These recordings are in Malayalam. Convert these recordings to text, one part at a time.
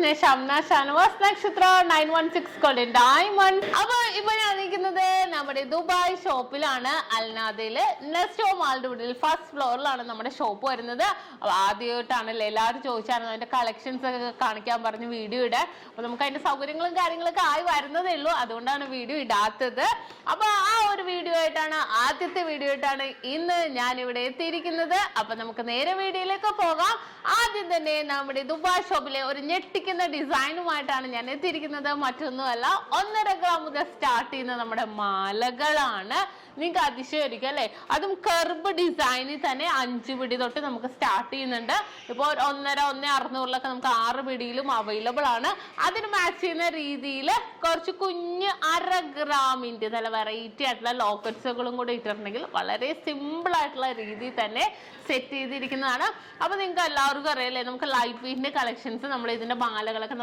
SHAMNA Shanwas Nakshathra 916 Gold And Diamon. അപ്പോൾ ഇപ്പോൾ ഞാൻ നിൽക്കുന്നത് നമ്മുടെ ദുബായ് ഷോപ്പിലാണ്. അൽനാദയിലെ നെസ്റ്റോ മാളിന്റെ ഉള്ളിൽ ഫസ്റ്റ് ഫ്ലോറിലാണ് നമ്മുടെ ഷോപ്പ് വരുന്നത്. അപ്പോൾ ആദ്യമായിട്ടാണല്ലേ എല്ലാവരും ചോദിച്ചായിരുന്നു അതിന്റെ കളക്ഷൻസ് ഒക്കെ കാണിക്കാൻ പറഞ്ഞു വീഡിയോ ഇടാൻ. അപ്പോൾ നമുക്ക് അതിന്റെ സൗകര്യങ്ങളും കാര്യങ്ങളൊക്കെ ആയി വരുന്നതേ ഉള്ളൂ, അതുകൊണ്ടാണ് വീഡിയോ ഇടാത്തത്. അപ്പോൾ ആ ഒരു വീഡിയോ ആയിട്ടാണ് ആദ്യത്തെ വീഡിയോ ആയിട്ടാണ് ഇന്ന് ഞാൻ ഇവിടെ എത്തിയിരിക്കുന്നത്. അപ്പോൾ നമുക്ക് നേരെ വീഡിയോയിലേക്ക് പോകാം. ആദ്യം തന്നെ നമ്മുടെ ദുബായ് ഷോപ്പിലെ ഒരു ഞെട്ടിക്കുന്ന ഡിസൈനുമായിട്ടാണ് ഞാൻ എത്തിയിരിക്കുന്നത്. മറ്റൊന്നുമല്ല, 1.5 ഗ്രാം മുതൽ സ്റ്റാർട്ട് ചെയ്യുന്ന നമ്മുടെ മാലകളാണ്. നിങ്ങൾക്ക് അതിശയമായിരിക്കും അല്ലെ, അതും കർബ് ഡിസൈനിൽ തന്നെ 5 പിടി തൊട്ട് നമുക്ക് സ്റ്റാർട്ട് ചെയ്യുന്നുണ്ട്. ഇപ്പോൾ 1.600 നമുക്ക് 6 പിടിയിലും അവൈലബിൾ ആണ്. അതിന് മാച്ച് ചെയ്യുന്ന രീതിയിൽ കുറച്ച് കുഞ്ഞ് 1/2 ഗ്രാമിന്റെ നല്ല വെറൈറ്റി ആയിട്ടുള്ള ലോക്കറ്റ്സുകളും കൂടെ ഇട്ടിട്ടുണ്ടെങ്കിൽ വളരെ സിമ്പിൾ ആയിട്ടുള്ള രീതിയിൽ തന്നെ സെറ്റ് ചെയ്തിരിക്കുന്നതാണ്. അപ്പൊ നിങ്ങൾക്ക് എല്ലാവർക്കും അറിയാലേ, നമുക്ക് ലൈറ്റ് വെയിറ്റിന്റെ കളക്ഷൻസ് നമ്മൾ ഇതിന്റെ മാലകളൊക്കെ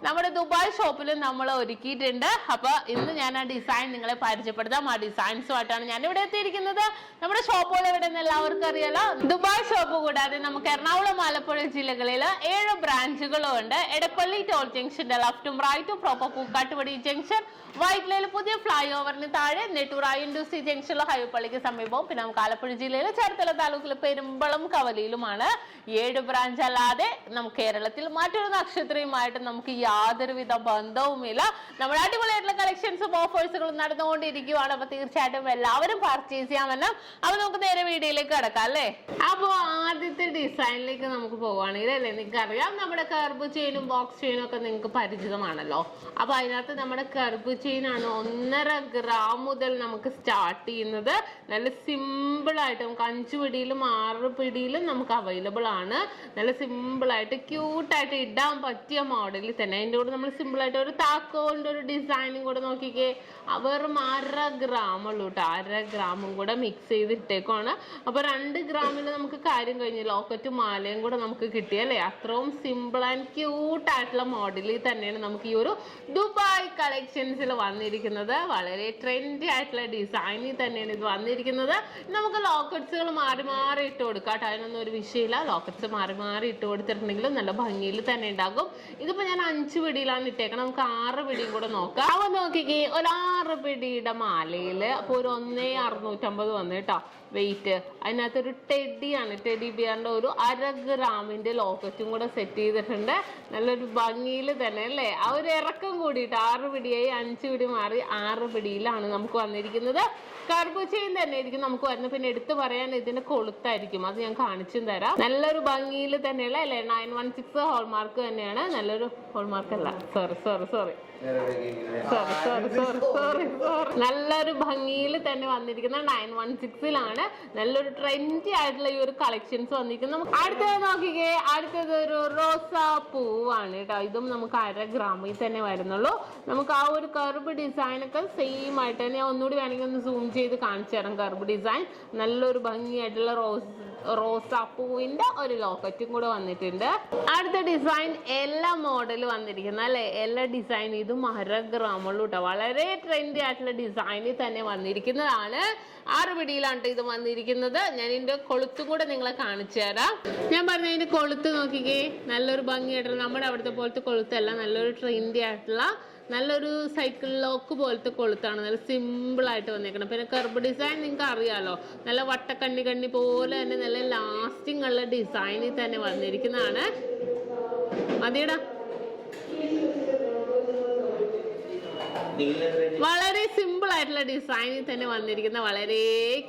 നമ്മുടെ ദുബായ് ഷോപ്പിൽ നമ്മൾ ഒരുക്കിയിട്ടുണ്ട്. അപ്പൊ ഇന്ന് ഞാൻ ആ ഡിസൈൻ നിങ്ങളെ പരിചയപ്പെടുത്താം. ആ ഡിസൈൻസുമായിട്ടാണ് ഞാൻ ഇവിടെ എത്തിയിരിക്കുന്നത്. നമ്മുടെ ഷോപ്പുകൾ എവിടെ നിന്ന് എല്ലാവർക്കും അറിയാലോ. ദുബായ് ഷോപ്പ് കൂടാതെ നമുക്ക് എറണാകുളം, ആലപ്പുഴ ജില്ലകളിൽ 7 ബ്രാഞ്ചുകളും ഉണ്ട്. എടപ്പള്ളി ടോൾ ജംഗ്ഷന്റെ ലെഫ്റ്റും റൈറ്റും പ്രോപ്പർ പൂക്കാട്ടുപടി ജംഗ്ഷൻ, വൈറ്റ്ലയിൽ പുതിയ ഫ്ലൈ ഓവറിന് താഴെ, നെട്ടൂർ INDC ജംഗ്ഷനിലെ ഹൈവേ പള്ളിക്ക് സമീപവും, പിന്നെ നമുക്ക് ആലപ്പുഴ ജില്ലയിലെ ചേർത്തല താലൂക്കിലെ പെരുമ്പളം കവലയിലുമാണ് 7 ബ്രാഞ്ച്. അല്ലാതെ നമുക്ക് കേരളത്തിൽ മറ്റൊരു നക്ഷത്രയുമായിട്ട് നമുക്ക് യാതൊരുവിധ ബന്ധവുമില്ല. നമ്മുടെ അടിപൊളിയായിട്ടുള്ള കളക്ഷൻസും ഓഫേഴ്സുകളും നടന്നുകൊണ്ടിരിക്കുകയാണ്. അപ്പൊ തീർച്ചയായിട്ടും എല്ലാവരും പർച്ചേസ് ചെയ്യാമെന്ന്. അപ്പൊ നമുക്ക് നേരെ വീഡിയോയിലേക്ക് കിടക്കാം അല്ലേ. അപ്പൊ ആദ്യത്തെ ഡിസൈനിലേക്ക് നമുക്ക് പോവുകയാണെങ്കിൽ അല്ലേ, നിങ്ങൾക്ക് അറിയാം നമ്മുടെ കർബ് ചെയിനും ബോക്സ് ചെയിനും ഒക്കെ നിങ്ങൾക്ക് പരിചിതമാണല്ലോ. അപ്പൊ അതിനകത്ത് നമ്മുടെ കർബ് ചെയിൻ ആണ് 1.5 ഗ്രാം മുതൽ നമുക്ക് സ്റ്റാർട്ട് ചെയ്യുന്നത്. നല്ല സിമ്പിൾ ആയിട്ട് നമുക്ക് 5 പിടിയിലും 6 പിടിയിലും നമുക്ക് അവൈലബിൾ ആണ്. നല്ല സിമ്പിൾ ആയിട്ട് ക്യൂട്ടായിട്ട് ഇടാൻ പറ്റിയ മോഡലിൽ തന്നെ. അതിൻ്റെ കൂടെ നമ്മൾ സിമ്പിൾ ആയിട്ട് ഒരു താക്കോലിന്റെ ഒരു ഡിസൈനും കൂടെ നോക്കിക്കേ. വെറും 1/2 ഗ്രാം ഉള്ളൂ കേട്ടോ. 1/2 ഗ്രാമും കൂടെ മിക്സ് ചെയ്തിട്ടേക്കാണ്. അപ്പൊ 2 ഗ്രാമിൽ നമുക്ക് കാര്യം കഴിഞ്ഞു. ലോക്കറ്റും മാലയും കൂടെ നമുക്ക് കിട്ടിയല്ലേ. അത്രയും സിമ്പിൾ ആൻഡ് ക്യൂട്ട് ആയിട്ടുള്ള മോഡലിൽ തന്നെയാണ് നമുക്ക് ഈ ഒരു ദുബായ് കളക്ഷൻസിൽ വന്നിരിക്കുന്നത്. വളരെ ട്രെൻഡി ആയിട്ടുള്ള ഡിസൈനിൽ തന്നെയാണ് ഇത് വന്നിരിക്കുന്നത്. നമുക്ക് ലോക്കറ്റ്സുകൾ മാറി മാറി ഇട്ട് കൊടുക്കാം കേട്ടോ, അതിനൊന്നും ഒരു വിഷയമില്ല. ലോക്കറ്റ്സ് മാറി മാറി ഇട്ട് കൊടുത്തിട്ടുണ്ടെങ്കിൽ നല്ല ഭംഗിയിൽ തന്നെ ഉണ്ടാകും. ഇതിപ്പോ ഞാൻ 5 പിടിയിലാണ് ഇട്ടേക്കണം. നമുക്ക് 6 പിടിയും കൂടെ നോക്കാം. അപ്പൊ നോക്കിക്കേ, ഒരു 6 പിടിയുടെ മാലയില് അപ്പൊ ഒരു 1,650 വന്നു കേട്ടോ വെയിറ്റ്. അതിനകത്തൊരു ടെഡിയാണ്, ടെഡി ബിയറിന്റെ ഒരു 1/2 ഗ്രാമിന്റെ ലോക്കറ്റും കൂടെ സെറ്റ് ചെയ്തിട്ടുണ്ട്. നല്ലൊരു ഭംഗിയിൽ തന്നെ അല്ലേ. ആ ഒരു ഇറക്കം കൂടിയിട്ട് 6 പിടിയായി 5 പിടി മാറി 6 പിടിയിലാണ് നമുക്ക് വന്നിരിക്കുന്നത്. കർബ് ചെയിൻ തന്നെ ആയിരിക്കും നമുക്ക് വരുന്നത്. പിന്നെ എടുത്തു പറയാൻ ഇതിന്റെ കൊളുത്തായിരിക്കും, അത് ഞാൻ കാണിച്ചും തരാം. നല്ലൊരു ഭംഗിയിൽ തന്നെയുള്ള അല്ലേ, 916 ഹോൾമാർക്ക് തന്നെയാണ്. നല്ലൊരു ഹോൾമാർക്ക് അല്ല, സോറി നല്ലൊരു ഭംഗിയിൽ തന്നെ വന്നിരിക്കുന്ന 916ലാണ്. നല്ലൊരു ട്രെൻഡി ആയിട്ടുള്ള ഈ ഒരു കളക്ഷൻസ് വന്നിരിക്കുന്നത്. നമുക്ക് അടുത്തത് നോക്കിക്കേ, അടുത്തത് ഒരു റോസാ പൂവാണ് കേട്ടോ. ഇതും നമുക്ക് 1/2 ഗ്രാമിൽ തന്നെ വരുന്നുള്ളൂ. നമുക്ക് ആ ഒരു കർബ് ഡിസൈൻ ഒക്കെ സെയിം ആയിട്ട് തന്നെ. ഒന്നുകൂടി വേണമെങ്കിൽ ഒന്ന് സൂം ചെയ്ത് കാണിച്ചു തരാം. കർബ് ഡിസൈൻ നല്ലൊരു ഭംഗിയായിട്ടുള്ള റോസാപ്പൂവിന്റെ ഒരു ലോക്കറ്റും കൂടെ വന്നിട്ടുണ്ട്. അടുത്ത ഡിസൈൻ എല്ലാ മോഡൽ വന്നിരിക്കുന്ന അല്ലെ, എല്ലാ ഡിസൈൻ ഇതും 1/2 ഗ്രാമുള്ളൂ കേട്ടോ. വളരെ ട്രെൻഡി ആയിട്ടുള്ള ഡിസൈനിൽ തന്നെ വന്നിരിക്കുന്നതാണ്. 6 പിടിയിലാണ് ഇത് വന്നിരിക്കുന്നത്. ഞാൻ ഇതിന്റെ കൊളുത്തും കൂടെ നിങ്ങളെ കാണിച്ചു തരാം. ഞാൻ പറഞ്ഞ ഇതിന്റെ കൊളുത്ത് നോക്കിക്കേ, നല്ലൊരു ഭംഗിയായിട്ടുള്ള നമ്മുടെ അവിടുത്തെ പോലത്തെ കൊളുത്തല്ല, നല്ലൊരു ട്രെൻഡി ആയിട്ടുള്ള നല്ലൊരു സൈക്കിൾ ലോക്ക് പോലത്തെ കൊളുത്താണ്. നല്ല സിമ്പിൾ ആയിട്ട് വന്നേക്കണം. പിന്നെ കർബ് ഡിസൈൻ നിങ്ങൾക്ക് അറിയാലോ, നല്ല വട്ടക്കണ്ണി പോലെ തന്നെ നല്ല ലാസ്റ്റിംഗ് ഉള്ള ഡിസൈനിൽ തന്നെ വന്നിരിക്കുന്നതാണ്. മതിയടാ. വളരെ സിമ്പിൾ ആയിട്ടുള്ള ഡിസൈനിൽ തന്നെ വന്നിരിക്കുന്ന വളരെ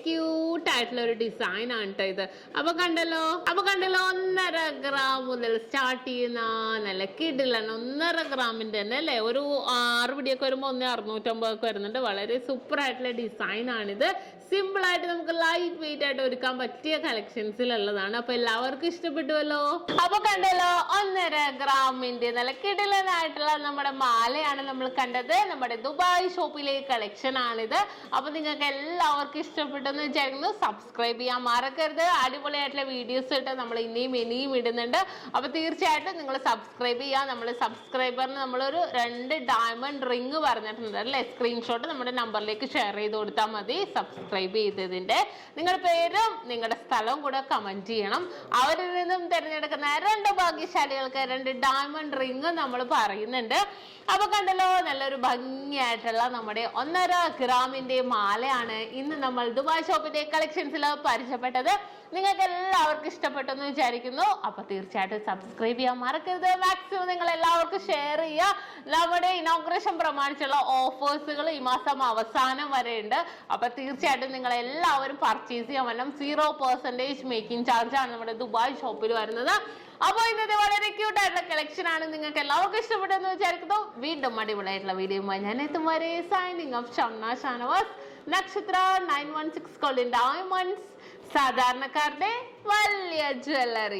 ക്യൂട്ട് ആയിട്ടുള്ള ഒരു ഡിസൈൻ ആണ് കേട്ടോ ഇത്. അപ്പൊ കണ്ടല്ലോ 1.5 ഗ്രാം മുതൽ സ്റ്റാർട്ട് ചെയ്യുന്ന നല്ല കിടിലാണ് 1.5 ഗ്രാമിന്റെ തന്നെ അല്ലേ. ഒരു 6 പിടിയൊക്കെ വരുമ്പോൾ 1,650 ഒക്കെ വരുന്നുണ്ട്. വളരെ സൂപ്പർ ആയിട്ടുള്ള ഡിസൈൻ ആണിത്. സിമ്പിൾ ആയിട്ട് നമുക്ക് ലൈറ്റ് വെയിറ്റ് ആയിട്ട് ഒരുക്കാൻ പറ്റിയ കളക്ഷൻസിലുള്ളതാണ്. അപ്പൊ എല്ലാവർക്കും ഇഷ്ടപ്പെട്ടുവല്ലോ. അപ്പൊ കണ്ടല്ലോ 1.5 ഗ്രാമിന്റെ നല്ല കിടിലനായിട്ടുള്ള നമ്മുടെ മാലയാണ് നമ്മൾ കണ്ടത്. നമ്മുടെ ദുബായ് ഷോപ്പിലെ കളക്ഷൻ ആണിത്. അപ്പൊ നിങ്ങൾക്ക് എല്ലാവർക്കും ഇഷ്ടപ്പെട്ടെന്ന് വിചാരിക്കുന്നു. സബ്സ്ക്രൈബ് ചെയ്യാൻ മറക്കരുത്. അടിപൊളിയായിട്ടുള്ള വീഡിയോസ് ഇട്ട് നമ്മൾ ഇനിയും ഇടുന്നുണ്ട്. അപ്പൊ തീർച്ചയായിട്ടും നിങ്ങൾ സബ്സ്ക്രൈബ് ചെയ്യാം. നമ്മൾ സബ്സ്ക്രൈബറിന് നമ്മളൊരു 2 ഡയമണ്ട് റിങ് പറഞ്ഞിട്ടുണ്ട് അല്ലേ. സ്ക്രീൻഷോട്ട് നമ്മുടെ നമ്പറിലേക്ക് ഷെയർ ചെയ്ത് കൊടുത്താൽ മതി. സബ്സ്ക്രൈബ് ചെയ്തതിന്റെ നിങ്ങളുടെ പേരും നിങ്ങളുടെ സ്ഥലവും കൂടെ കമന്റ് ചെയ്യണം. അവരിൽ നിന്നും തിരഞ്ഞെടുക്കുന്ന 2 ഭാഗ്യശാലികൾക്ക് നിങ്ങൾക്ക് 2 ഡയമണ്ട് റിങ് നമ്മൾ പറയുന്നുണ്ട്. അപ്പൊ കണ്ടല്ലോ, നല്ലൊരു ഭംഗിയായിട്ടുള്ള നമ്മുടെ 1.5 ഗ്രാമിന്റെ മാലയാണ് ഇന്ന് നമ്മൾ ദുബായ് ഷോപ്പിന്റെ കളക്ഷൻസിൽ പരിചയപ്പെട്ടത്. നിങ്ങൾക്ക് എല്ലാവർക്കും ഇഷ്ടപ്പെട്ടെന്ന് വിചാരിക്കുന്നു. അപ്പൊ തീർച്ചയായിട്ടും സബ്സ്ക്രൈബ് ചെയ്യാൻ മറക്കരുത്. മാക്സിമം നിങ്ങൾ എല്ലാവർക്കും ഷെയർ ചെയ്യുക. നമ്മുടെ ഇനോഗ്രേഷൻ പ്രമാണിച്ചുള്ള ഓഫേഴ്സുകൾ ഈ മാസം അവസാനം വരെ ഉണ്ട്. അപ്പൊ തീർച്ചയായിട്ടും നിങ്ങൾ എല്ലാവരും പർച്ചേസ് ചെയ്യാൻ വേണം. 0% മേക്കിംഗ് ചാർജ് ആണ് നമ്മുടെ ദുബായ് ഷോപ്പിൽ വരുന്നത്. അപ്പൊ ഇന്നത്തെ വളരെ ക്യൂട്ട് ആയിട്ടുള്ള കളക്ഷൻ ആണ്. നിങ്ങൾക്ക് എല്ലാവർക്കും ഇഷ്ടപ്പെട്ടെന്ന് വിചാരിക്കുന്നു. വീണ്ടും അടിപൊളിയായിട്ടുള്ള വീഡിയോയുമായി ഞാൻ എത്തും വരെ സൈനിങ് ഓഫ് ഷംന ഷാനവാസ്. നക്ഷത്ര 916 ഗോൾഡ് ആൻഡ് ഡയമണ്ട്സ്, സാധാരണക്കാരുടെ വലിയ ജ്വല്ലറി.